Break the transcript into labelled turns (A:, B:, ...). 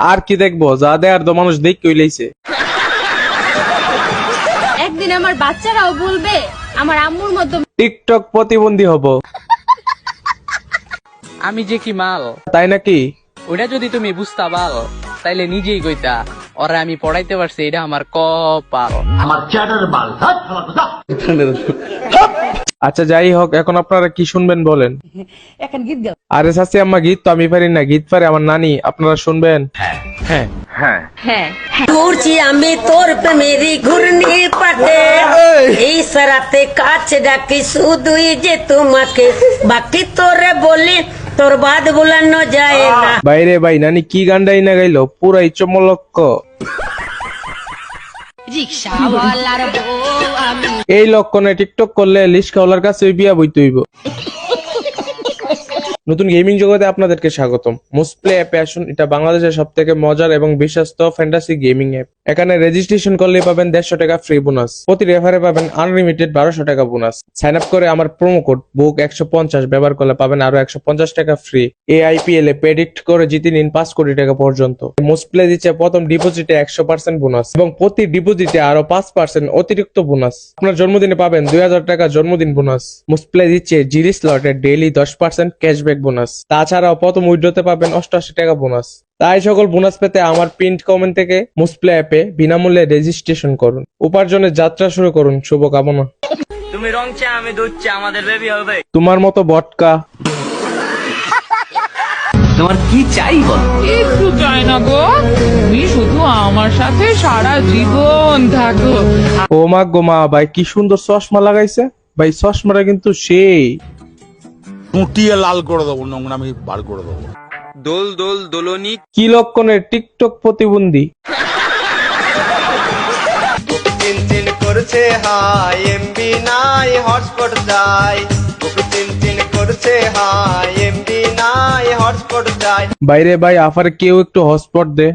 A: আর কি দেখবো, যা দেয়ার তো মানুষ দেখ কইলাইছে।
B: একদিন আমার বাচ্চারাও বলবে আমার আম্মুর মতো
A: টিকটক প্রতিবন্ধী হব।
C: আমি যে কি মাল,
A: তাই নাকি?
C: ওটা যদি তুমি বুঝতা পাল তাইলে নিজেই কইতা ওরা আমি পড়াইতে পারছি, এটা আমার কপাল।
A: আচ্ছা যাই হোক, এখন আপনারা কি শুনবেন বলেন? আরে চাচি আম্মা, গীত তো আমি পারি না, গীত পারে আমার নানি। আপনারা শুনবেন?
B: হ্যাঁ
D: ঘুরছি আমি তোর প্রেমেরই ঘূর্ণি পাটে, এই সারাতে কাছে ডাকি শুধুই যে তোমাকে, বাকি তোরে বলি তোর বাদ বুলানো যায় না।
A: বাইরে ভাই, নানি কি গানটাই না গাইলো, পুরাই চমলক্ষ।
B: রিক্সাওয়ালার বউ আমি।
A: এই লক্ষণে টিকটক করলে লিস্কাওয়ালার কাছে বিয়া বইতে হইব। নতুন গেমিং জগতে আপনাদেরকে স্বাগতম। মোস্টপ্লে অ্যাপে আসুন। এটা বাংলাদেশের সব থেকে মজার এবং বিশ্বস্ত ফ্যান্টাসি গেমিং অ্যাপ। এখানে রেজিস্ট্রেশন করলে পাবেন 150 টাকা ফ্রি বোনাস, প্রতি রেফারে পাবেন আনলিমিটেড 1200 টাকা বোনাস। সাইন আপ করে আমার প্রোমো কোড বুক 150 ব্যবহার করলে পাবেন আরো 150 টাকা ফ্রি। AIPL এ প্রেডিক্ট করে জিতে নিন 5 কোটি টাকা পর্যন্ত। মোস্টপ্লে দিচ্ছে প্রথম ডিপোজিটে 100% বোনাস এবং প্রতি ডিপোজিটে আরো 5% অতিরিক্ত বোনাস। আপনার জন্মদিনে পাবেন 2000 টাকা জন্মদিন বোনাস। মোস্টপ্লে দিচ্ছে জিডি স্লটে ডেইলি 10% ক্যাশব্যাক বোনাস। তাছাড়াও প্রথম উইড্রোতে পাবেন 88 টাকা বোনাস। তাই সকল বোনাস পেতে আমার পিন্ড কমেন্ট থেকে মোস্টপ্লে অ্যাপে বিনামূল্যে রেজিস্ট্রেশন করুন। উপার্জনের যাত্রা শুরু করুন। শুভকামনা।
C: তুমি রং চা, আমি দুধ চা, আমাদের বেবি হবে।
A: তোমার মতো বটকা।
C: তোমার কি চাই বল?
E: একটু চাই না গো, তুমি শুধু আমার সাথে সারা জীবন থাকো।
A: ও মা গো মা, ভাই কি সুন্দর চশমা লাগাইছে ভাই, চশমাটা কিন্তু সেই।
F: টুটিয়ে লাল করে দেবো, নোংরামি বার করে দেবো।
C: দোল দোল দোলনি।
A: কি লক্ষণের টিকটক প্রতিবন্ধী।
G: চিন করছে হাই এমবি নাই হটস্পট চাই, চিন করছে হাই এমবি নাই হটস্পট চাই।
A: বাইরে ভাই, আফারে কেউ একটু হটস্পট দে।